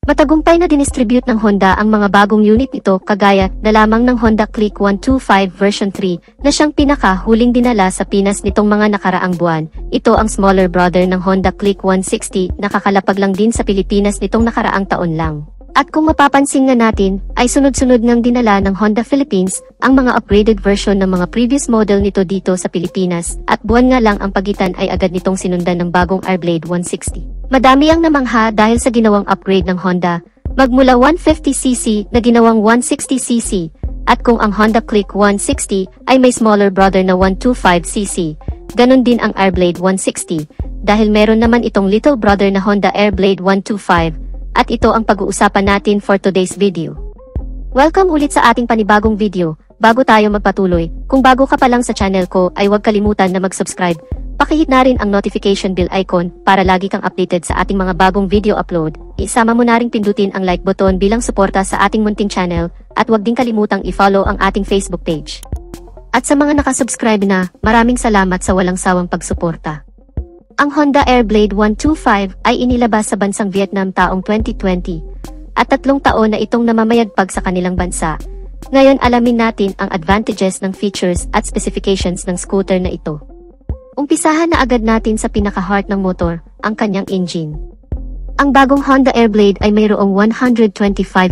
Matagumpay na dinistribute ng Honda ang mga bagong unit nito kagaya na lamang ng Honda Click 125 version 3 na siyang pinaka-huling dinala sa Pinas nitong mga nakaraang buwan. Ito ang smaller brother ng Honda Click 160 na kakalapag lang din sa Pilipinas nitong nakaraang taon lang. At kung mapapansin nga natin, ay sunod-sunod ngang dinala ng Honda Philippines ang mga upgraded version ng mga previous model nito dito sa Pilipinas at buwan nga lang ang pagitan ay agad nitong sinundan ng bagong Airblade 160. Madami ang namangha dahil sa ginawang upgrade ng Honda, magmula 150cc na ginawang 160cc, at kung ang Honda Click 160 ay may smaller brother na 125cc, ganun din ang Airblade 160, dahil meron naman itong little brother na Honda Airblade 125, at ito ang pag-uusapan natin for today's video. Welcome ulit sa ating panibagong video. Bago tayo magpatuloy, kung bago ka pa lang sa channel ko ay huwag kalimutan na mag-subscribe. Pakihit na rin ang notification bell icon para lagi kang updated sa ating mga bagong video upload. Isama mo na ring pindutin ang like button bilang suporta sa ating munting channel at huwag din kalimutang i-follow ang ating Facebook page. At sa mga nakasubscribe na, maraming salamat sa walang sawang pagsuporta. Ang Honda Airblade 125 ay inilabas sa bansang Vietnam taong 2020 at 3 taon na itong namamayagpag sa kanilang bansa. Ngayon alamin natin ang advantages ng features at specifications ng scooter na ito. Umpisahan na agad natin sa pinaka-heart ng motor, ang kanyang engine. Ang bagong Honda Airblade ay mayroong 125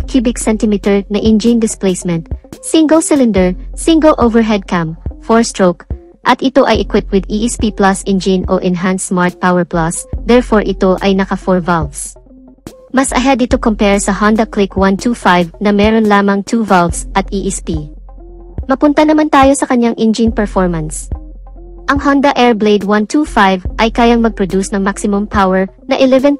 cubic centimeter na engine displacement, single cylinder, single overhead cam, 4-stroke, at ito ay equipped with ESP Plus engine o Enhanced Smart Power Plus, therefore ito ay naka 4 valves. Mas ahead ito compare sa Honda Click 125 na meron lamang 2 valves at ESP. Mapunta naman tayo sa kanyang engine performance. Ang Honda Airblade 125 ay kayang mag-produce ng maximum power na 11.6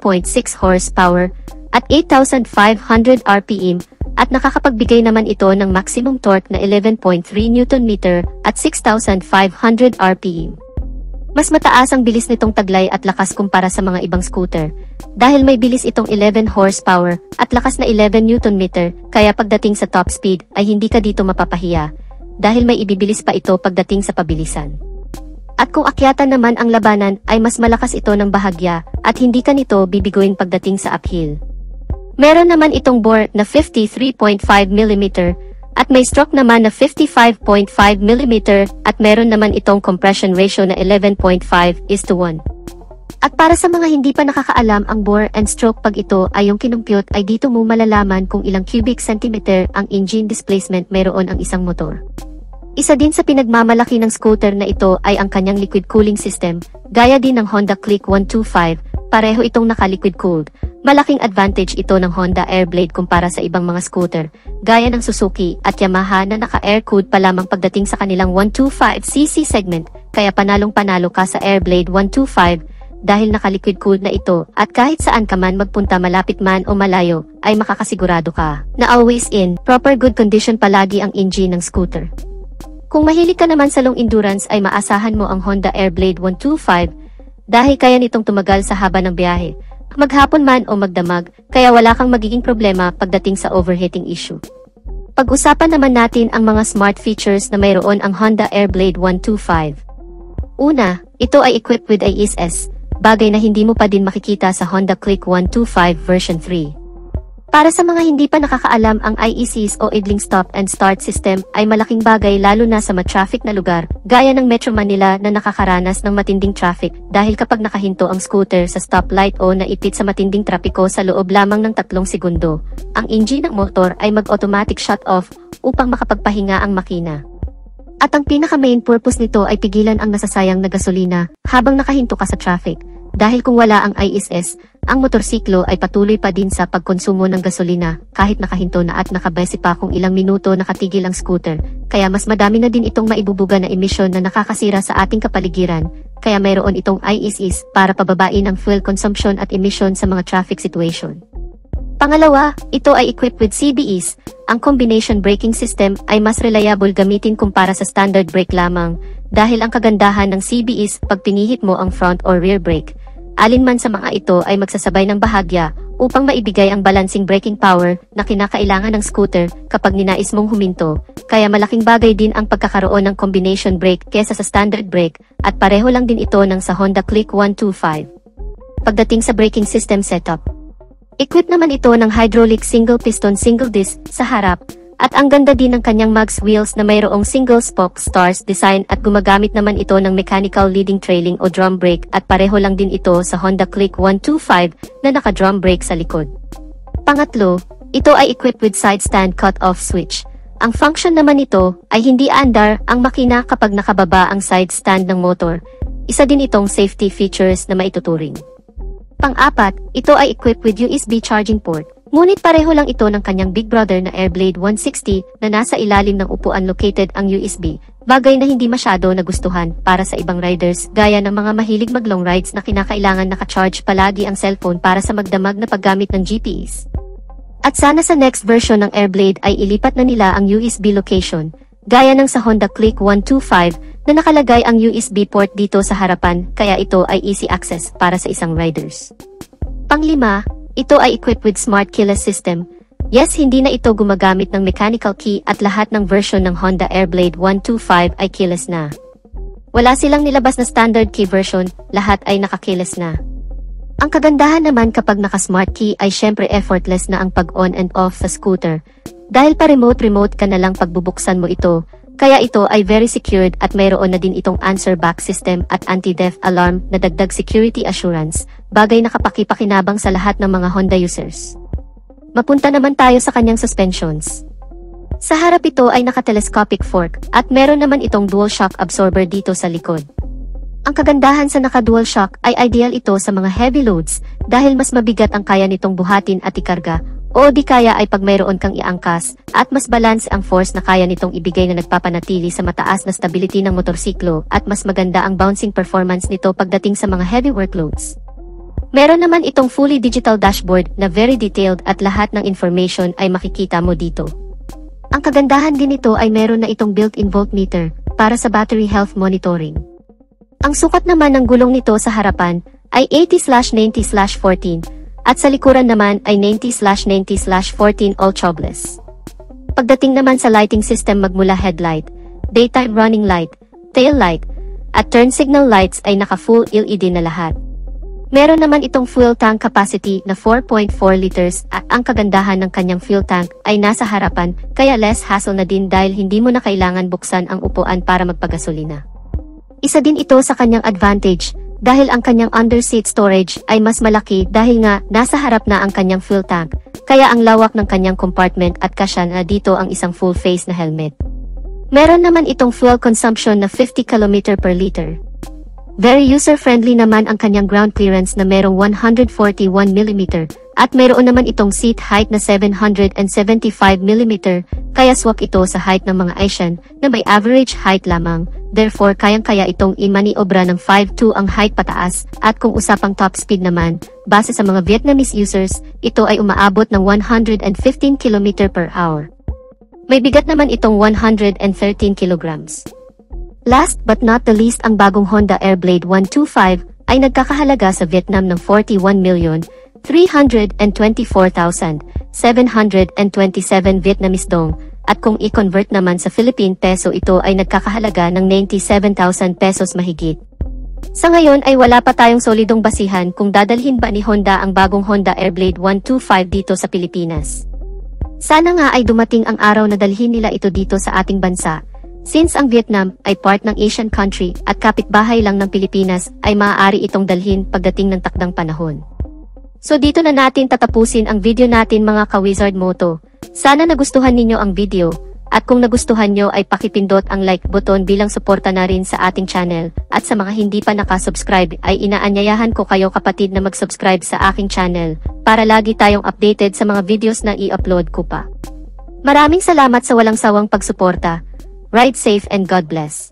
horsepower at 8,500 RPM at nakakapagbigay naman ito ng maximum torque na 11.3 Nm at 6,500 RPM. Mas mataas ang bilis nitong taglay at lakas kumpara sa mga ibang scooter, dahil may bilis itong 11 horsepower at lakas na 11 Nm, kaya pagdating sa top speed ay hindi ka dito mapapahiya, dahil may ibibilis pa ito pagdating sa pabilisan. At kung akyatan naman ang labanan ay mas malakas ito ng bahagya at hindi ka nito bibiguin pagdating sa uphill. Meron naman itong bore na 53.5mm at may stroke naman na 55.5mm at meron naman itong compression ratio na 11.5:1. At para sa mga hindi pa nakakaalam ang bore and stroke pag ito ay yung kinumpute ay dito mo malalaman kung ilang cubic centimeter ang engine displacement meron ang isang motor. Isa din sa pinagmamalaki ng scooter na ito ay ang kanyang liquid cooling system, gaya din ng Honda Click 125, pareho itong naka-liquid cooled. Malaking advantage ito ng Honda Airblade kumpara sa ibang mga scooter, gaya ng Suzuki at Yamaha na naka-air-cooled pa lamang pagdating sa kanilang 125cc segment, kaya panalong-panalo ka sa Airblade 125 dahil naka-liquid cooled na ito at kahit saan ka man magpunta malapit man o malayo, ay makakasigurado ka na always in, proper good condition palagi ang engine ng scooter. Kung mahilig ka naman sa long endurance ay maasahan mo ang Honda Airblade 125 dahil kaya nitong tumagal sa haba ng biyahe, maghapon man o magdamag, kaya wala kang magiging problema pagdating sa overheating issue. Pag-usapan naman natin ang mga smart features na mayroon ang Honda Airblade 125. Una, ito ay equipped with ASS, bagay na hindi mo pa din makikita sa Honda Click 125 version 3. Para sa mga hindi pa nakakaalam, ang IECs o idling stop and start system ay malaking bagay lalo na sa ma-traffic na lugar, gaya ng Metro Manila na nakakaranas ng matinding traffic dahil kapag nakahinto ang scooter sa stoplight o naipit sa matinding trapiko sa loob lamang ng 3 segundo, ang engine ng motor ay mag-automatic shut off upang makapagpahinga ang makina. At ang pinaka-main purpose nito ay pigilan ang nasasayang na gasolina habang nakahinto ka sa traffic. Dahil kung wala ang ISS, ang motorsiklo ay patuloy pa din sa pagkonsumo ng gasolina kahit nakahinto na at nakabase pa kung ilang minuto nakatigil ang scooter, kaya mas madami na din itong maibubuga na emisyon na nakakasira sa ating kapaligiran, kaya mayroon itong ISS para pababain ang fuel consumption at emission sa mga traffic situation. Pangalawa, ito ay equipped with CBS. Ang combination braking system ay mas reliable gamitin kumpara sa standard brake lamang, dahil ang kagandahan ng CBS pag pinihit mo ang front or rear brake, alinman sa mga ito ay magsasabay ng bahagya upang maibigay ang balancing braking power na kinakailangan ng scooter kapag ninais mong huminto, kaya malaking bagay din ang pagkakaroon ng combination brake kesa sa standard brake at pareho lang din ito ng sa Honda Click 125. Pagdating sa braking system setup, Equipped naman ito ng hydraulic single piston single disc sa harap, at ang ganda din ng kanyang mags wheels na mayroong single spoke stars design at gumagamit naman ito ng mechanical leading trailing o drum brake at pareho lang din ito sa Honda Click 125 na naka-drum brake sa likod. Pangatlo, ito ay equipped with side stand cut-off switch. Ang function naman nito ay hindi aandar ang makina kapag nakababa ang side stand ng motor. Isa din itong safety features na maituturing. Pang-apat, ito ay equipped with USB charging port. Ngunit pareho lang ito ng kanyang big brother na Airblade 160 na nasa ilalim ng upuan located ang USB, bagay na hindi masyado nagustuhan para sa ibang riders gaya ng mga mahilig mag-long rides na kinakailangan naka-charge palagi ang cellphone para sa magdamag na paggamit ng GPS. At sana sa next version ng Airblade ay ilipat na nila ang USB location, gaya ng sa Honda Click 125 na nakalagay ang USB port dito sa harapan kaya ito ay easy access para sa isang riders. Panglima, ito ay equipped with smart keyless system. Yes, hindi na ito gumagamit ng mechanical key at lahat ng version ng Honda Airblade 125 ay keyless na. Wala silang nilabas na standard key version, lahat ay naka-keyless na. Ang kagandahan naman kapag naka-smart key ay syempre effortless na ang pag-on and off sa scooter. Dahil pa remote ka na lang pagbubuksan mo ito, kaya ito ay very secured at mayroon na din itong answer back system at anti-theft alarm na dagdag security assurance, bagay na kapaki-pakinabang sa lahat ng mga Honda users. Mapunta naman tayo sa kanyang suspensions. Sa harap ito ay naka-telescopic fork at meron naman itong dual shock absorber dito sa likod. Ang kagandahan sa naka-dual shock ay ideal ito sa mga heavy loads dahil mas mabigat ang kaya nitong buhatin at ikarga o di kaya ay pag mayroon kang iangkas at mas balance ang force na kaya nitong ibigay na nagpapanatili sa mataas na stability ng motorsiklo at mas maganda ang bouncing performance nito pagdating sa mga heavy workloads. Meron naman itong fully digital dashboard na very detailed at lahat ng information ay makikita mo dito. Ang kagandahan din nito ay meron na itong built-in voltmeter para sa battery health monitoring. Ang sukat naman ng gulong nito sa harapan ay 80/90/14 at sa likuran naman ay 90/90/14 all tubeless. Pagdating naman sa lighting system magmula headlight, daytime running light, tail light, at turn signal lights ay naka-full LED na lahat. Meron naman itong fuel tank capacity na 4.4 liters at ang kagandahan ng kanyang fuel tank ay nasa harapan kaya less hassle na din dahil hindi mo na kailangan buksan ang upuan para magpagasolina. Isa din ito sa kanyang advantage dahil ang kanyang underseat storage ay mas malaki dahil nga nasa harap na ang kanyang fuel tank, kaya ang lawak ng kanyang compartment at kasya na dito ang isang full face na helmet. Meron naman itong fuel consumption na 50 km per liter. Very user-friendly naman ang kanyang ground clearance na merong 141 mm at mayroon naman itong seat height na 775 mm kaya swak ito sa height ng mga Asian na may average height lamang. Therefore kayang-kaya itong i-maniobra ng 5'2" ang height pataas at kung usapang top speed naman, base sa mga Vietnamese users, ito ay umaabot ng 115 km per hour. May bigat naman itong 113 kilograms. Last but not the least ang bagong Honda Airblade 125 ay nagkakahalaga sa Vietnam ng 41,324,727 Vietnamese dong at kung i-convert naman sa Philippine peso ito ay nagkakahalaga ng 97,000 pesos mahigit. Sa ngayon ay wala pa tayong solidong basihan kung dadalhin ba ni Honda ang bagong Honda Airblade 125 dito sa Pilipinas. Sana nga ay dumating ang araw na dalhin nila ito dito sa ating bansa. Since ang Vietnam ay part ng Asian country at kapitbahay lang ng Pilipinas ay maaari itong dalhin pagdating ng takdang panahon. So dito na natin tatapusin ang video natin mga ka-Wizard Moto. Sana nagustuhan ninyo ang video at kung nagustuhan nyo ay pakipindot ang like button bilang suporta na rin sa ating channel at sa mga hindi pa nakasubscribe ay inaanyayahan ko kayo kapatid na mag-subscribe sa aking channel para lagi tayong updated sa mga videos na i-upload ko pa. Maraming salamat sa walang sawang pagsuporta. Ride safe and God bless.